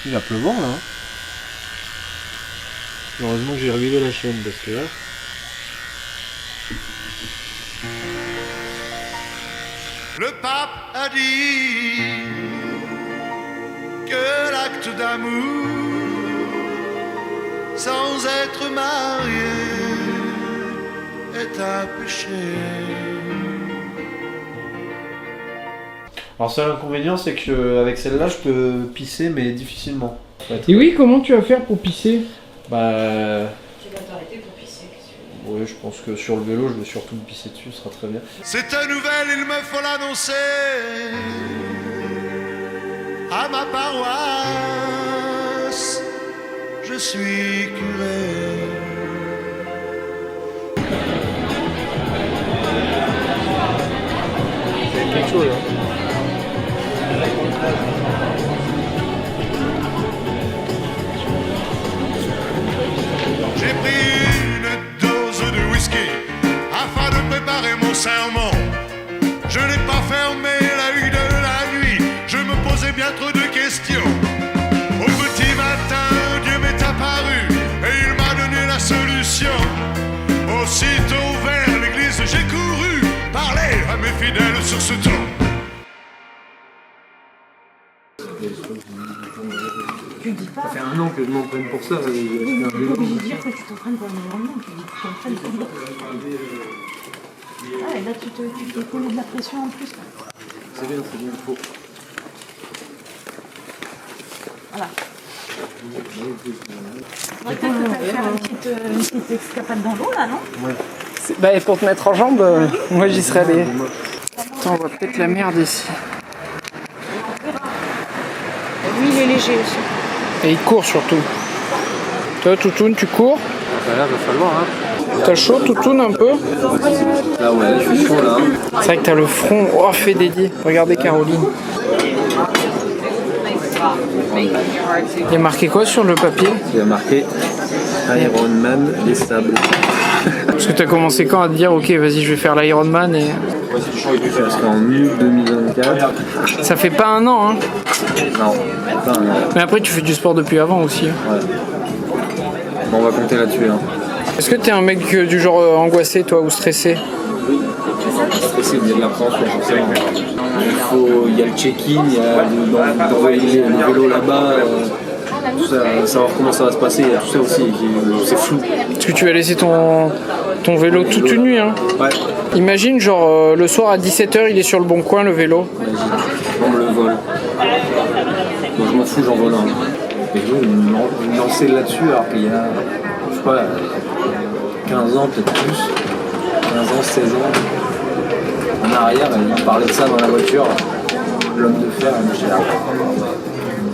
Il va pleuvoir là. Hein. Heureusement que j'ai réglé la chaîne parce que là. Le pape a dit que l'acte d'amour sans être marié est un péché. Alors seul inconvénient c'est que avec celle-là je peux pisser mais difficilement. En fait. Et oui, comment tu vas faire pour pisser? Bah. Tu vas t'arrêter pour pisser. Oui, je pense que sur le vélo je vais surtout me pisser dessus, ce sera très bien. Cette nouvelle, il me faut l'annoncer à ma paroisse. Je suis curé. C'est quelque chose hein. J'ai pris une dose de whisky afin de préparer mon sermon. Je n'ai pas fermé l'œil de la nuit, je me posais bien trop de questions. Au petit matin, Dieu m'est apparu et il m'a donné la solution. Aussitôt vers l'église, j'ai couru parler à mes fidèles sur ce ton. Tu dis pas. Ça fait un an que je m'entraîne pour ça. Oui, mais tu es obligé de dire que tu t'entraînes pour le lendemain. Tu dis que tu t'entraînes pour le Ah, et là, tu t'es collé de la pression en plus. C'est bien, il faut. Voilà. Peut-être que tu vas faire une petite escapade dans l'eau, là, non? Ouais. Bah, et pour te mettre en jambe, moi j'y serais allé. Attends, on voit peut-être la merde ici. Lui, il est léger aussi. Et il court surtout. Toi, Toutoune, tu cours? Bah là, va falloir hein. T'as chaud, Toutoune, un peu? Là ouais, je suis chaud là. C'est vrai que t'as le front fait dédié. Regardez Caroline. Il y a marqué quoi sur le papier? Il y a marqué Ironman les sables. Parce que t'as commencé quand à te dire ok vas-y je vais faire l'Ironman et... Parce qu'en août 2024. Ça fait pas un an hein. Non, pas un an. Mais après tu fais du sport depuis avant aussi. Ouais. Bon, on va compter là-dessus. Hein. Est-ce que t'es un mec du genre angoissé toi ou stressé? Stressé, il y a de l'appréhension forcément. Il y a le check-in, il y a le vélo là-bas. Tout ça, savoir comment ça va se passer, il y a tout ça aussi, c'est flou. Parce que tu vas laisser ton vélo toute une nuit hein. Ouais. Imagine genre le soir à 17h il est sur le bon coin le vélo. On me le vole. Donc je m'en fous, j'en vole un. Et je veux me lancer là-dessus alors qu'il y a, je sais pas, 15 ans peut-être plus, 15 ans, 16 ans. En arrière, il me parlait de ça dans la voiture, l'homme de fer, et j'étais là.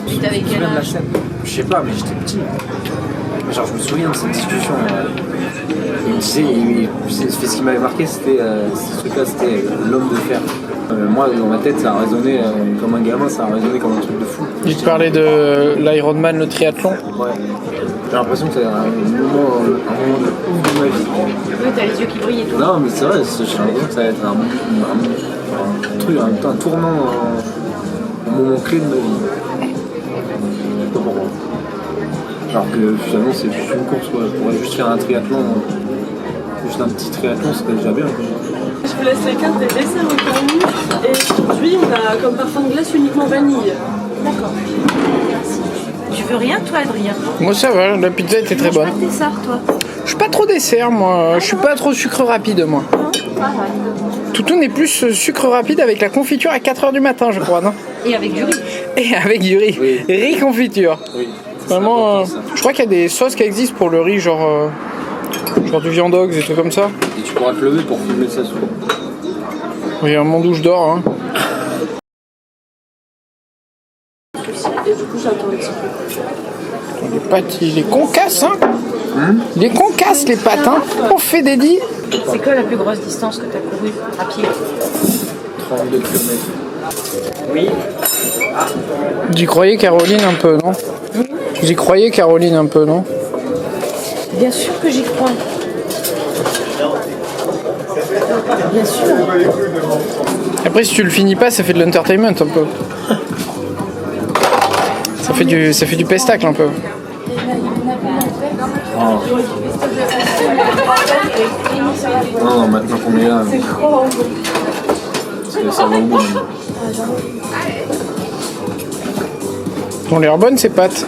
Tu t'avais quel âge? Je sais pas, mais j'étais petit. Genre, je me souviens de cette discussion. Il me disait, ce qui m'avait marqué, c'était ce truc-là, c'était l'homme de fer. Moi, dans ma tête, ça a résonné comme un gamin, ça a résonné comme un truc de fou. Il te parlait de l'Ironman, le triathlon. Ouais. J'ai l'impression que c'est un moment de ouf de ma vie. Oui, t'as les yeux qui brillent et tout. Non, mais c'est vrai, j'ai l'impression que ça va être un truc, un tournant, un moment clé de ma vie. Je sais pas pourquoi. Alors que finalement, c'est juste une course, quoi. Je pourrais juste faire un triathlon, juste un petit triathlon, c'est déjà bien. Quoi. Je vous laisse les cartes des desserts au permis. Et aujourd'hui, on a comme parfum de glace uniquement vanille. D'accord. Tu veux rien, toi, Adrien? Moi ça va, la pizza était très bonne. Pas de dessert, toi? Je suis pas trop dessert moi, je suis pas trop sucre rapide moi. Toutoune est plus sucre rapide avec la confiture à 4h du matin je crois, non? Et avec du riz. Et avec du riz, Oui. Riz confiture. Oui. Vraiment, je crois qu'il y a des sauces qui existent pour le riz, genre du viandox, des trucs comme ça. Et tu pourras te lever pour filmer ça souvent. Oui, un monde où je dors. Hein. Et du coup, j'attends un petit peu. Les pâtes, il est concasse, hein. Il est concasse les pâtes, hein. On fait des dits. C'est quoi la plus grosse distance que tu as courue à pied? 32 km. J'y croyais Caroline un peu, non? J'y croyais Caroline un peu, non? Bien sûr que j'y crois. Bien sûr. Après, si tu le finis pas, ça fait de l'entertainment un peu. Ça fait du pestacle un peu. Oh. Non, maintenant qu'on est là, ça va au bout. Elles ont l'air bonnes ces pâtes.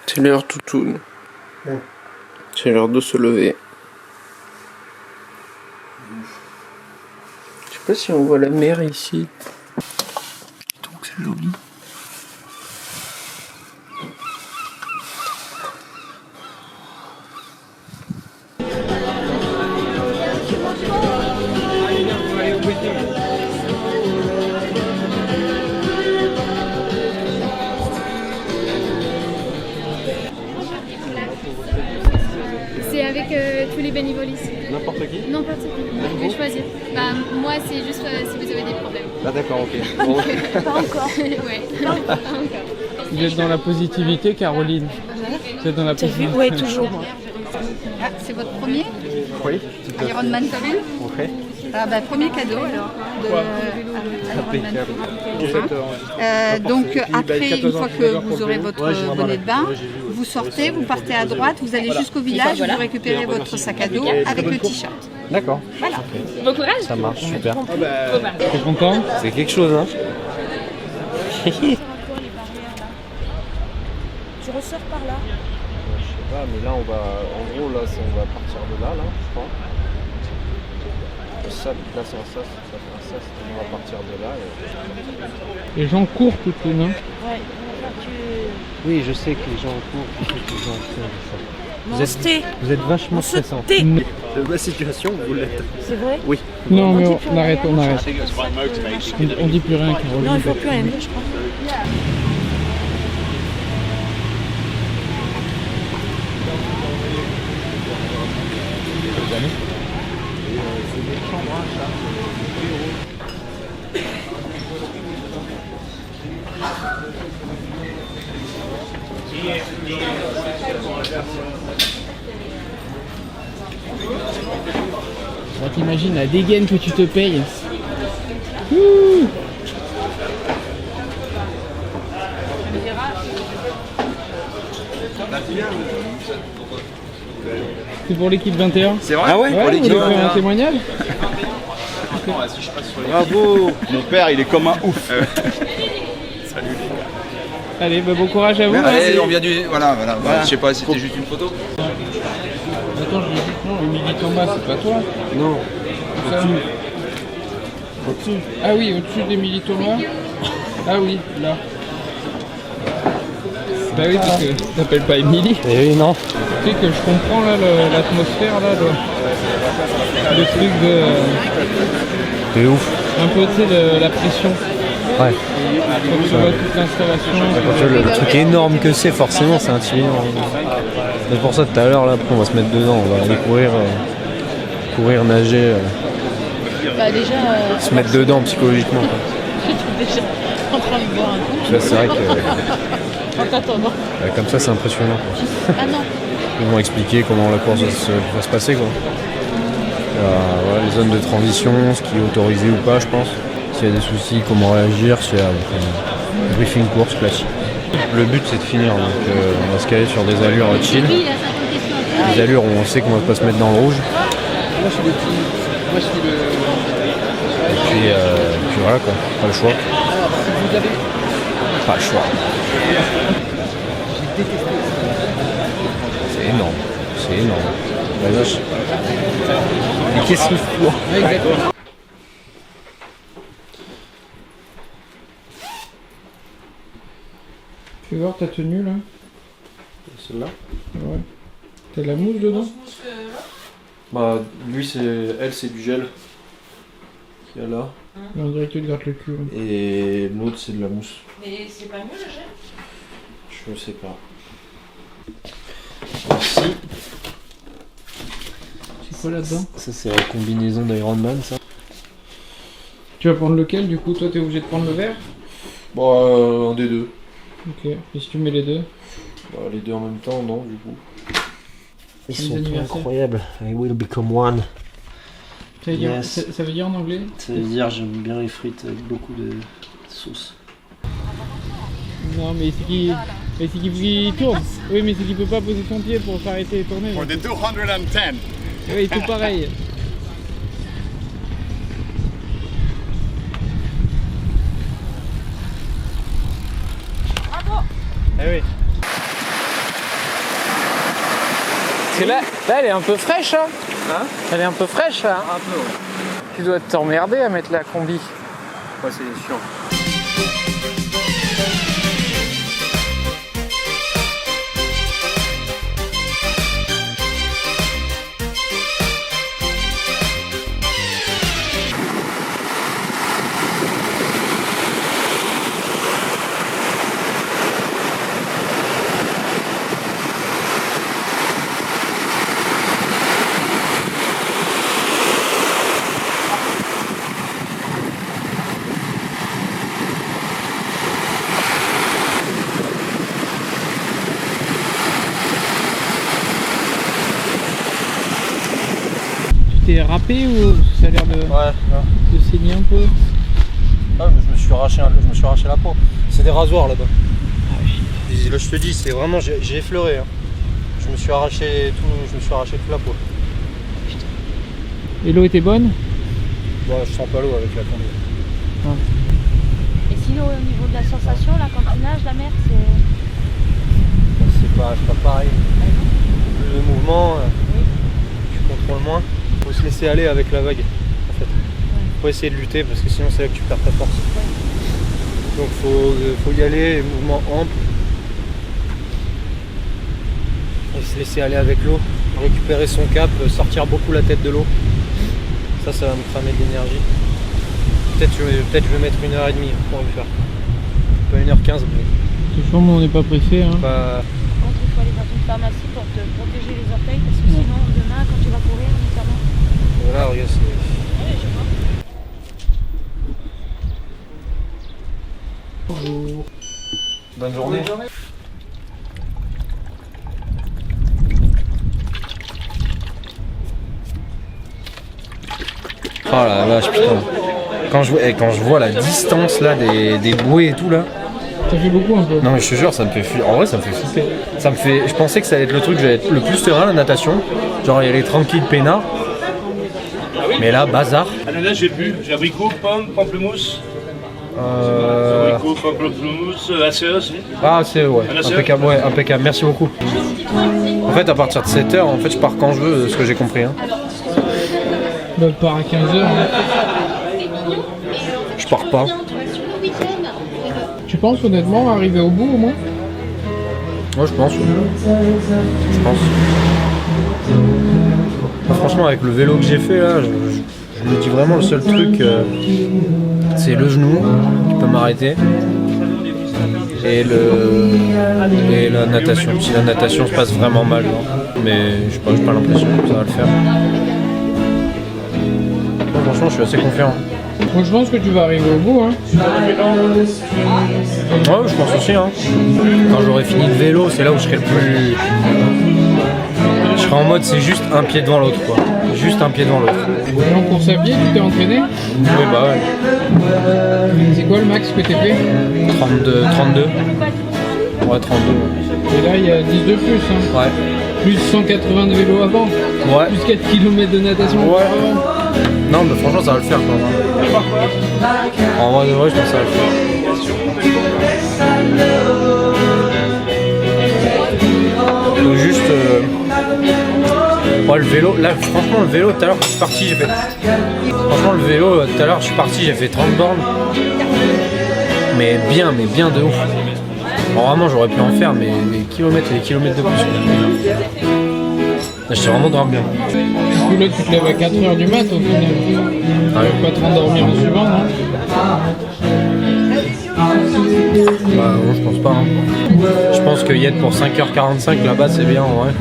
C'est l'heure toutoune. C'est l'heure de se lever. Je sais pas si on voit la mer ici. Donc c'est joli. C'est avec tous les bénévoles ici. N'importe qui? N'importe qui. Vous pouvez choisir. Bah, moi, c'est juste si vous avez des problèmes. Ah d'accord, ok. Bon. Pas encore. Ouais, pas encore. Vous êtes dans la positivité, Caroline? Vous êtes dans la positivité? Oui, toujours moi. Ah, c'est votre premier Oui. Ironman Commune? Ok. Ah bah, premier cadeau alors. Impeccable. Donc après, une fois que vous aurez votre bonnet de bain, vous sortez, vous partez à droite, vous allez jusqu'au village, vous récupérez votre sac à dos avec le t-shirt. D'accord. Voilà. Bon courage. Ça marche, super. T'es content? C'est quelque chose, hein. Tu ressors par là. Je sais pas, mais là on va, en gros là, on va partir de là, je crois. Ça, là c'est un sas, on va partir de là. Les gens courent tout le long. Oui, je sais que les gens courent, je sais que les gens courent. Vous êtes vachement stressant. De ma situation, vous l'êtes. C'est vrai? Oui. Non mais on arrête. On dit plus rien, Caroline. Non, il faut plus rien dire, je crois. T'imagines la dégaine que tu te payes. C'est pour l'équipe 21. C'est vrai? Ah ouais, Ouais, vous voulez faire un témoignage? Bravo! Mon père, il est comme un ouf. Allez, bah, bon courage à vous. Allez, on vient du. Voilà. Je sais pas, c'était juste une photo. Attends, je lui ai dit que non, Émilie Thomas, c'est pas toi. Non. Au-dessus. Ah oui, au-dessus d'Émilie Thomas. Ah oui, là. Bah oui, parce que tu t'appelles pas Émilie. Eh oui, non. Tu sais que je comprends là l'atmosphère là, le truc de. C'est ouf. Un peu, tu sais, la pression. Ouais. Quand tu vois toute l'installation. Le truc énorme que c'est, forcément, c'est intimidant. C'est pour ça, tout à l'heure, là, après, on va se mettre dedans. On va aller courir, nager. Bah déjà, Se mettre dedans psychologiquement. Quoi. j'étais déjà en train de boire un coup. Là, c'est vrai que En t'attendant. comme ça, c'est impressionnant. Quoi. Ah non. Ils vont expliquer comment la course va se passer. Quoi. Voilà, les zones de transition, ce qui est autorisé ou pas, je pense. S'il y a des soucis, comment réagir, s'il y a un briefing course classique. Le but, c'est de finir, donc on va se caler sur des allures chill. Des allures où on sait qu'on va pas se mettre dans le rouge. Et puis voilà quoi, pas le choix. Pas le choix. C'est énorme, c'est énorme. La vache. Mais qu'est-ce qu'il faut? Tu veux voir ta tenue là? Celle-là? Ouais. T'as de la mousse dedans? Bah lui c'est du gel qu'il y a là. On dirait que tu te grattes le cul. Ouais. Et l'autre c'est de la mousse. Mais c'est pas mieux le gel? Je sais pas. Ici. C'est quoi là-dedans? Ça c'est la combinaison d'Ironman ça. Tu Tu vas prendre lequel du coup? Toi t'es obligé de prendre le vert? Bon, un des deux. Ok, et si tu mets les deux? Bah, les deux en même temps, non, du coup. Ils sont incroyables. I will become one. Ça veut dire en anglais? Ça veut dire j'aime bien les frites avec beaucoup de sauce. Non, mais c'est qui tourne. Oui, mais c'est qu'il peut pas poser son pied pour s'arrêter et tourner. For the 210. Oui, tout pareil. Bravo. Eh oui. Parce que là, elle est un peu fraîche, hein. Elle est un peu fraîche, là. Un peu, ouais. Tu dois t'emmerder à mettre la combi. Ouais, c'est chiant. T'es râpé ou ça a l'air de saigner un peu? Ah, mais je me suis arraché la peau. C'est des rasoirs là-bas. Là je te dis, c'est vraiment, j'ai effleuré. Hein. Je me suis arraché toute la peau. Et l'eau était bonne? Bon, je sens pas l'eau avec la combi. Ah. Et sinon, au niveau de la sensation, là, quand tu nages, la mer, C'est pas pareil. Plus de mouvement, tu contrôles moins. Faut se laisser aller avec la vague en fait. Faut essayer de lutter parce que sinon c'est là que tu perds ta force. Donc faut y aller, mouvement ample. Et se laisser aller avec l'eau, récupérer son cap, sortir beaucoup la tête de l'eau. Ça va me cramer de l'énergie. Peut-être je vais mettre 1h30 pour le faire. Pas 1h15 mais. De toute façon, on n'est pas pressé. Hein. Par contre, il faut aller dans une pharmacie pour te protéger les orteils parce que sinon, demain, quand tu vas courir, notamment. Voilà, regarde, c'est. Bonjour. Bonne journée. Oh la vache, putain. Quand je vois la distance là des bouées et tout là. Ça fait beaucoup un peu. Non mais je te jure, ça me fait flipper. En vrai, ça me fait flipper. Je pensais que ça allait être le truc, j'allais être le plus serein la natation. Genre y aller tranquille, peinard. Mais là, bazar. Là j'ai bu, j'ai abricot, pomme, pamplemousse. Abricot, pamplemousse, ACE aussi. Ah c'est impeccable, merci beaucoup. En fait à partir de 7h, en fait je pars quand je veux, de ce que j'ai compris. Hein. Bah, part à 15h. Hein. Je pars pas. Tu penses honnêtement arriver au bout au moins? Ouais je pense. Franchement avec le vélo que j'ai fait là, je me dis vraiment le seul truc c'est le genou qui peut m'arrêter et la natation. Si la natation se passe vraiment mal, mais j'ai pas l'impression que ça va le faire. Bon, franchement je suis assez confiant. Moi je pense que tu vas arriver au bout. Hein. Ouais je pense aussi. Hein. Quand j'aurai fini le vélo, c'est là où je serai le plus... Je serai en mode c'est juste un pied devant l'autre quoi. Juste un pied devant l'autre. Et en course à pied, tu t'es entraîné? Oui bah ouais. C'est quoi le max que t'es fait? 32. Ouais 32. Et là il y a 10 de plus. Hein. Ouais. Plus 180 de vélo avant. Ouais. Plus 4 km de natation avant. Non mais franchement ça va le faire quoi. En vrai de vrai je pense que ça va le faire. Donc juste ouais, le vélo, là franchement le vélo tout à l'heure quand je suis parti j'ai fait. Franchement le vélo tout à l'heure je suis parti j'ai fait 30 bornes. Mais bien de ouf. Bon, vraiment j'aurais pu en faire mais des kilomètres et des kilomètres de plus. Là j'étais vraiment grave bien. Du coup là tu te lèves à 4h du mat au final. Ouais. Tu vas pas te rendormir en suivant, non? Bah non je pense pas. Hein. Je pense que y être pour 5h45 là-bas c'est bien en vrai.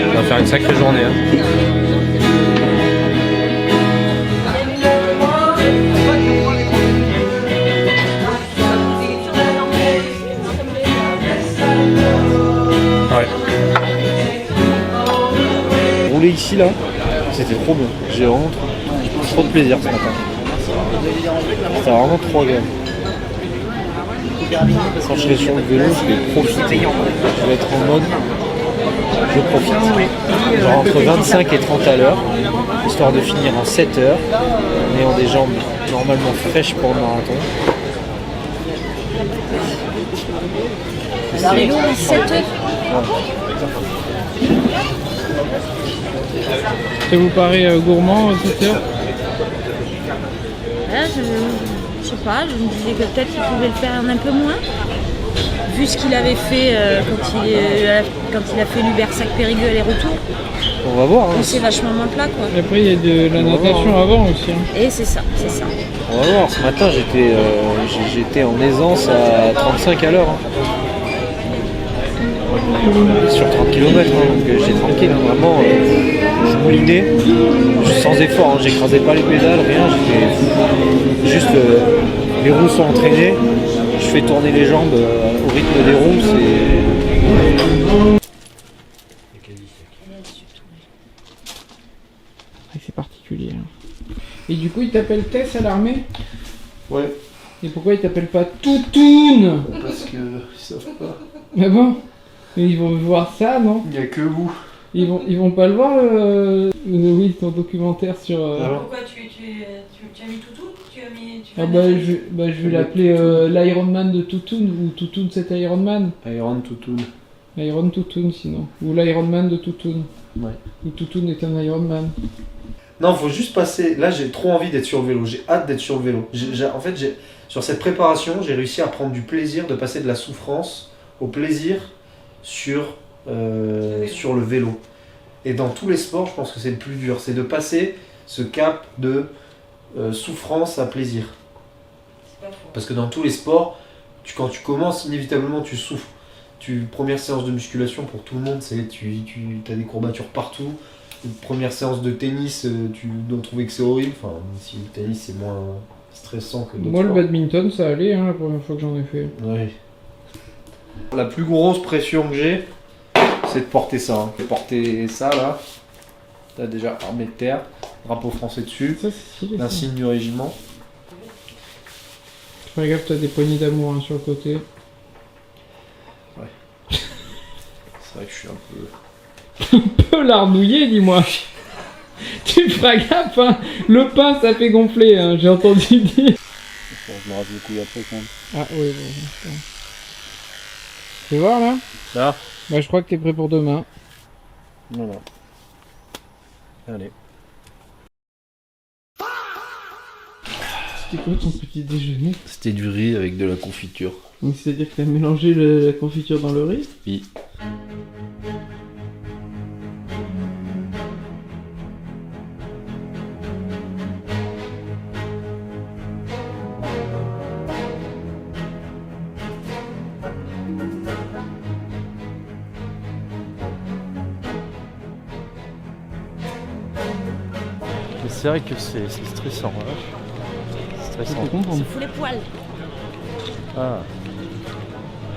On va faire une sacrée journée. Hein. roulé ici là, c'était trop bien. J'ai vraiment trop de plaisir ce matin. C'était vraiment trop agréable. Quand je serai sur le vélo, je vais profiter. Je vais être en mode je profite. Genre entre 25 et 30 à l'heure, histoire de finir en 7 heures, en ayant des jambes normalement fraîches pour le marathon. La vélo, 7 heures. Ça vous paraît gourmand 7 heures? Je sais pas, je me disais que peut-être qu'il pouvait le faire un peu moins. Vu ce qu'il avait fait quand il a fait l'Ubersac-Périgueux aller-retour. On va voir. Hein. C'est vachement moins plat quoi. Et après il y a de la natation avant aussi. Hein. Et c'est ça. On va voir, ce matin j'étais en aisance à 35 à l'heure. Hein. Sur 30 km, hein, donc j'étais tranquille, hein, vraiment. Je moulinais, sans effort, hein, j'écrasais pas les pédales, rien, j'étais juste les roues sont entraînées, je fais tourner les jambes au rythme des roues, c'est particulier. Hein. Et du coup il t'appelle Tess à l'armée? Ouais. Et pourquoi il t'appelle pas Toutoune? Parce que ils savent pas. Mais bon, mais ils vont voir ça, non? Il n'y a que vous. Ils vont pas le voir, oui, ton documentaire sur... Pourquoi tu as mis Toutoune? Je vais l'appeler l'Ironman de Toutoune, ou Toutoune c'est Ironman. Iron Toutoune. Iron Toutoune sinon. Ou l'Ironman de Toutoune. Ouais. Ou Toutoune est un Ironman. Non, faut juste passer. Là, j'ai trop envie d'être sur le vélo. J'ai hâte d'être sur le vélo. Sur cette préparation, j'ai réussi à prendre du plaisir, de passer de la souffrance au plaisir sur le vélo. Et dans tous les sports, je pense que c'est le plus dur. C'est de passer ce cap de souffrance à plaisir. Parce que dans tous les sports, quand tu commences, inévitablement, tu souffres. Première séance de musculation pour tout le monde, tu as des courbatures partout. Première séance de tennis, tu dois trouver que c'est horrible. Enfin, si le tennis c'est moins stressant que d'autres Moi, sports. le badminton, ça allait, hein, la première fois que j'en ai fait. Oui. La plus grosse pression que j'ai, c'est de porter ça. Hein. Porter ça là. Là déjà armée de terre, drapeau français dessus, l'insigne du régiment. Fais gaffe, t'as des poignées d'amour hein, sur le côté. Ouais. C'est vrai que je suis un peu lardouillé, dis-moi. Tu feras gaffe, hein. Le pain ça fait gonfler, hein. J'ai entendu dire. Je me rase les couilles après quand même. Ah oui, bon. Tu veux voir là? Là. Bah je crois que t'es prêt pour demain. Voilà. Allez. C'était quoi ton petit déjeuner? C'était du riz avec de la confiture. Donc c'est-à-dire que t'as mélangé la confiture dans le riz? Oui. C'est vrai que c'est stressant. Hein. C'est stressant. Il faut les poils. Ah.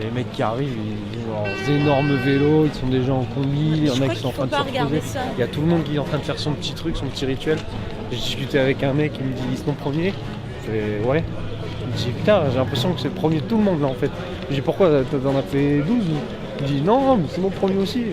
Les mecs qui arrivent, ils ont leurs énormes vélos, ils sont déjà en combi, il y en a qui sont en train de se reposer. Il y a tout le monde qui est en train de faire son petit truc, son petit rituel. J'ai discuté avec un mec qui me dit ils sont premiers. Je fais ouais. Je me dis putain, j'ai l'impression que c'est le premier de tout le monde là en fait. Je dis pourquoi t'en as fait 12? Il me dit non, mais c'est mon premier aussi.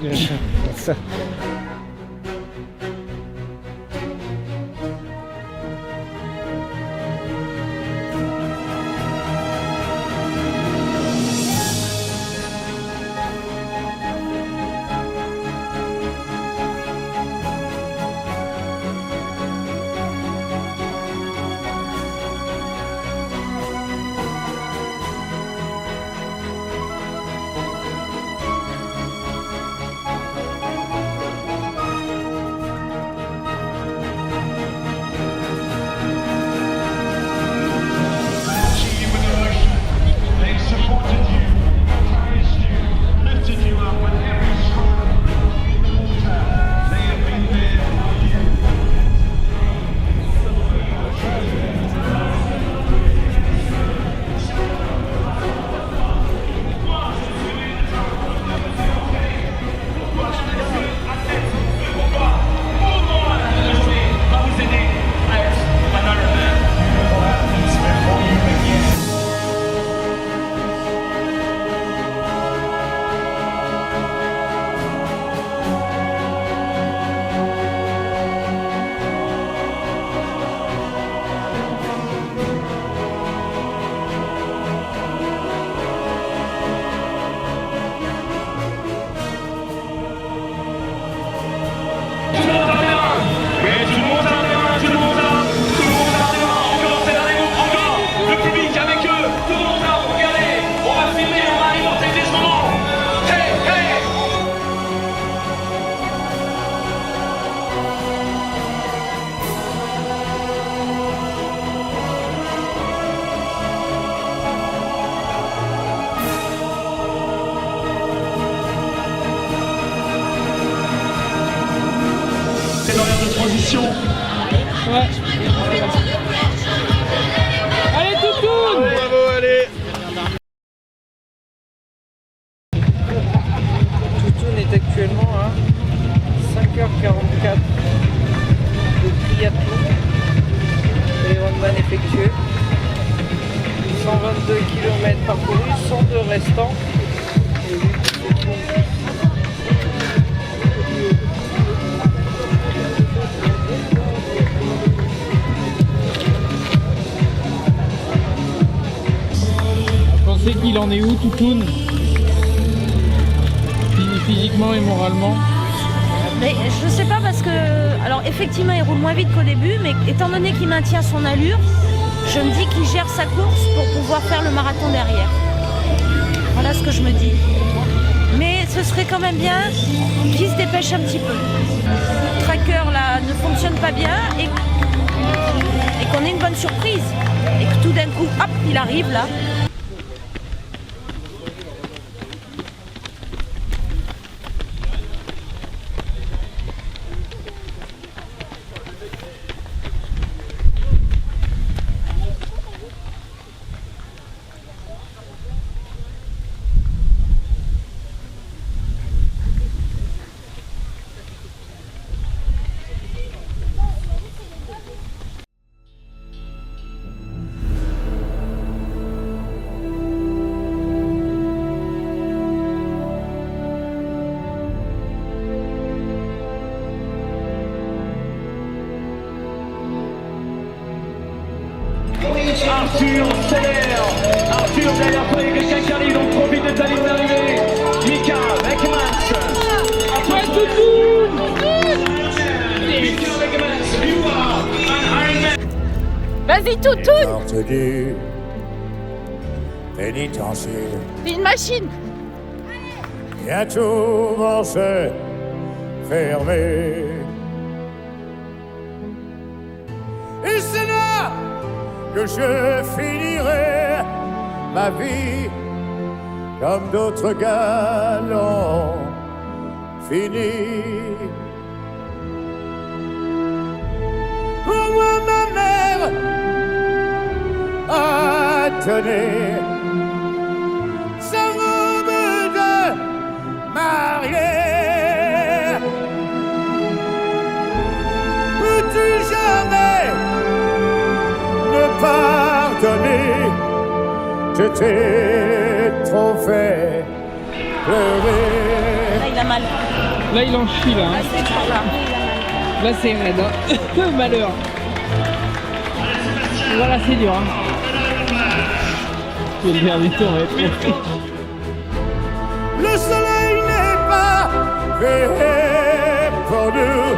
position. Ouais. Allez, Toutoun! Bravo, allez. Toutoun est actuellement à 5h44 de triathlon. Ironman effectué. 122 km parcourus, 102 restants. Vous pensez qu'il en est où, Toutoun? Physiquement et moralement? Mais je sais pas parce que, alors effectivement il roule moins vite qu'au début, mais étant donné qu'il maintient son allure, je me dis qu'il gère sa course pour pouvoir faire le marathon derrière. Voilà ce que je me dis. Mais ce serait quand même bien qu'il se dépêche un petit peu. Le tracker là ne fonctionne pas bien et qu'on ait une bonne surprise. Et que tout d'un coup, hop, il arrive là. Arthur accélère. Arthur derrière toi, il y a quelqu'un qui arrive, donc profite de ta ligne d'arrivée. Mika Beckmans. Après Toutoun. Mika Beckmans, you are an Ironman. Vas-y, Toutoun! Porte du pénitencier. T'es une machine! Bientôt vont se fermer. Et c'est là que je finirai ma vie comme d'autres gars l'ont fini. Pour moi, ma mère a donné sa robe de mariée. Peux-tu jamais me pardonner? Je t'ai trop fait pleurer. Là il a mal. Là il en chie là. Là c'est par là. Là c'est raide. Hein. Malheur. Voilà, c'est dur. Hein. Le dernier tour va être trop. Le soleil n'est pas fait pour nous.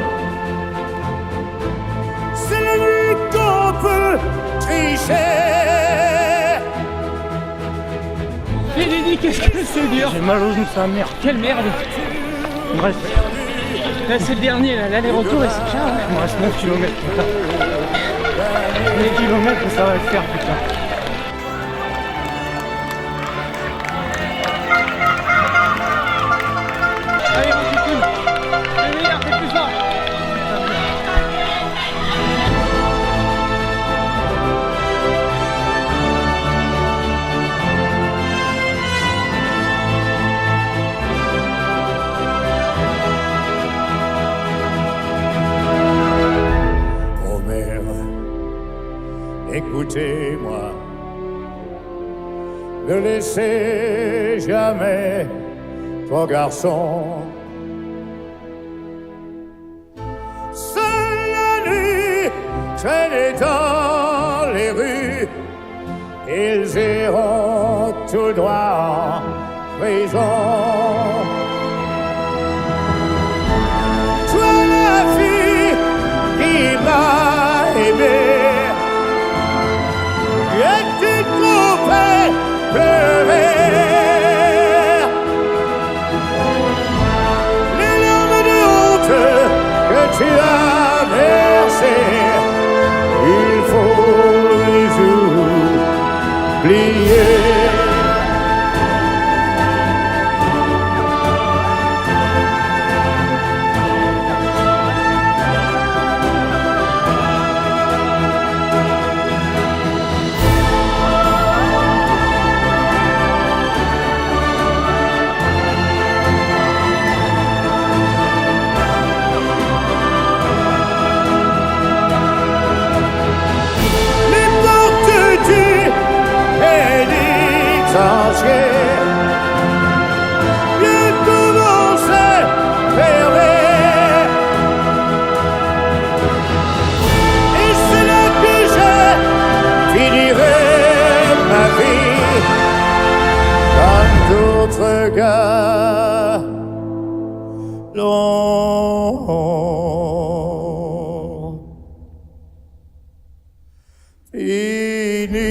C'est la nuit qu'on peut tricher. Félix, qu'est-ce que c'est dur? J'ai mal aux genoux, c'est un merde. Quelle merde! Bref, Là c'est le dernier, là, l'aller-retour et c'est cher. Hein. il me reste 9 km. Les kilomètres, ça va le faire, putain. Allez, mon petit coup. T'es meilleur, t'es plus fort. Oh mère, écoutez-moi. Ne laissez jamais vos garçons seul la nuit, traîner dans les rues. Ils iront tout droit en prison. Toi la fille qui m'a aimé, et tu trop fait pleurer. Les larmes de honte que tu as versées, il faut les oublier. entier. Et tout monde s'est fermé. Et c'est là que je finirai ma vie comme d'autres gars l'ont fini.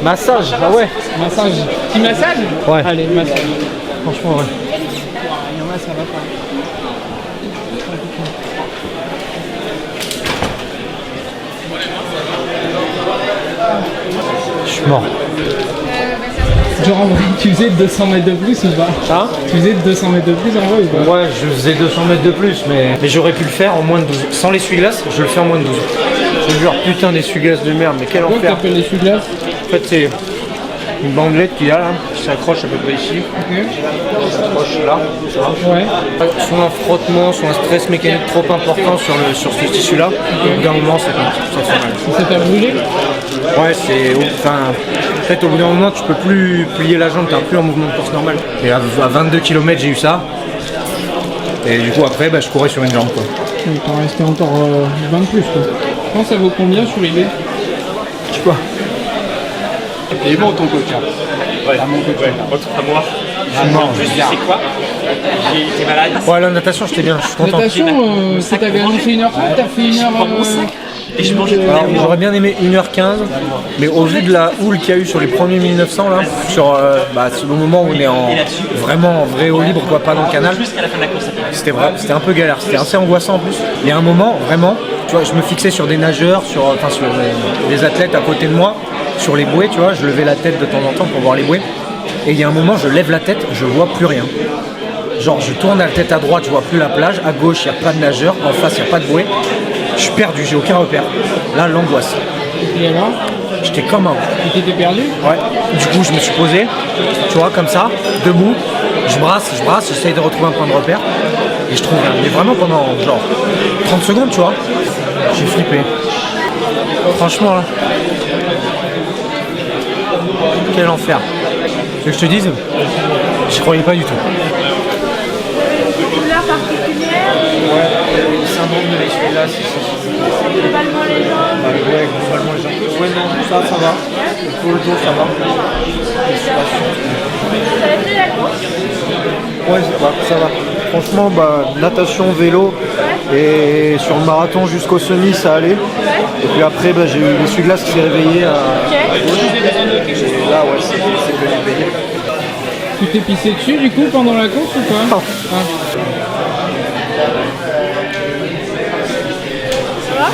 Massage, ah ouais. Massage. Petit massage? Ouais. Allez, massage. Franchement, ouais. Il y en a, ça va pas. Je suis mort. Genre en vrai, tu faisais 200 mètres de plus ou pas? Hein? Tu faisais 200 mètres de plus en vrai ou pas? Ouais, je faisais 200 mètres de plus, mais j'aurais pu le faire en moins de 12. Sans l'essuie-glace, je le fais en moins de 12. Je te jure, putain d'essuie-glace de merde, mais quel Pourquoi enfer. t'appelles l'essuie-glace? En fait, c'est une bandelette qu'il y a là, qui s'accroche à peu près ici. Ok. Qui s'accroche là, ça va. Ouais. Soit un frottement, soit un stress mécanique trop important sur ce tissu-là. Au bout d'un moment, ça fait mal. Ça t'a brûlé? Ouais, en fait, au bout d'un moment, tu peux plus plier la jambe, t'es plus en mouvement de course normal. Et à 22 km, j'ai eu ça. Et du coup, après, je courais sur une jambe, quoi. Il t'en restait encore 20 de plus, quoi. Je pense que ça vaut combien sur eBay? Je sais pas. Il est bon ton coach. Ouais, à mon coach. Ouais, à moi. Je suis mort. C'est quoi? T'es malade? Ouais, la natation, j'étais bien, je suis content. Natation, ça t'avait annoncé 1h30, t'as fait 1h... Et je mangeais Alors, j'aurais bien aimé 1h15, mais au vu de la houle qu'il y a eu sur les premiers 1900, là, sur le moment où on est vraiment en vrai eau libre, quoi, pas dans le canal, c'était un peu galère, c'était assez angoissant en plus. Il y a un moment, vraiment, tu vois, je me fixais sur des nageurs, sur des athlètes à côté de moi, sur les bouées, tu vois, je levais la tête de temps en temps pour voir les bouées, et il y a un moment, je lève la tête, je vois plus rien. Genre, je tourne la tête à droite, je vois plus la plage, à gauche, il n'y a pas de nageurs, en face, il n'y a pas de bouée. Je suis perdu, j'ai aucun repère. Là, l'angoisse. Et alors? J'étais comme un ouf. Tu t'étais perdu? Ouais. Du coup, je me suis posé, tu vois, comme ça, debout. Je brasse, j'essaye de retrouver un point de repère. Et je trouve rien. Mais vraiment pendant, genre, 30 secondes, tu vois, j'ai flippé. Franchement, là. Quel enfer. Tu veux que je te dise? J'y croyais pas du tout. Couleur particulière? Ouais, le syndrome de l'essuie-glace. Globalement les jambes? Ouais, globalement les jambes. Ouais, non, ça va. Pour le dos, ça va. Ça a été la course? Ouais, ça va. Franchement, natation, vélo, et sur le marathon jusqu'au semi, ça allait. Et puis après, j'ai eu l'essuie-glace qui s'est réveillé à gauche. Et là, ouais, c'est venu payer. Tu t'es pissé dessus du coup pendant la course ou quoi? Non. Ça va?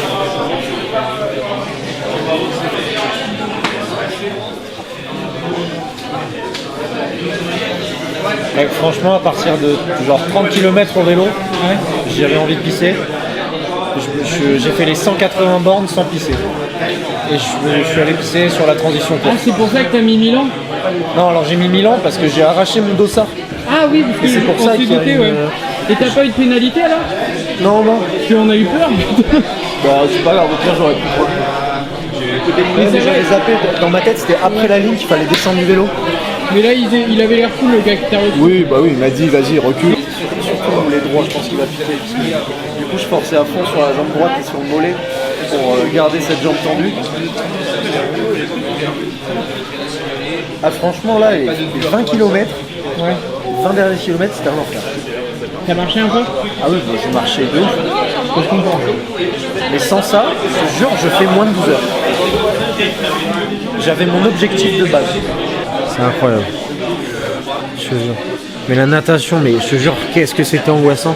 Ouais, franchement, à partir de genre 30 km au vélo, j'avais envie de pisser. J'ai fait les 180 bornes sans pisser. Et je suis allé pisser sur la transition courte. Ah, c'est pour ça que t'as mis Milan? Non, alors j'ai mis Milan parce que j'ai arraché mon dossard. Ah oui, parce que c'est pour ça qu'il y a une... ouais. Et t'as pas eu de pénalité alors? Non. Parce qu'on a eu peur. C'est pas grave, au pire j'aurais pu prendre. J'avais zappé, dans ma tête c'était après la ligne qu'il fallait descendre du vélo. Mais là il avait l'air cool le gars qui t'a reçu. Oui, il m'a dit vas-y recule. Surtout les droits, je pense qu'il va piquer. Du coup je forçais à fond sur la jambe droite et sur le mollet pour garder cette jambe tendue. Ah franchement là, les 20 km, 20 derniers kilomètres c'était un enfer. T'as marché un peu? Ah oui, j'ai marché de ouf. Je comprends. Mais sans ça, je te jure, je fais moins de 12 heures. J'avais mon objectif de base. C'est incroyable. Je te jure. Mais la natation, mais je te jure, qu'est-ce que c'était angoissant.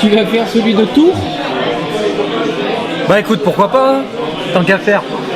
Tu vas faire celui de Tours? Bah écoute, pourquoi pas, hein, tant qu'à faire.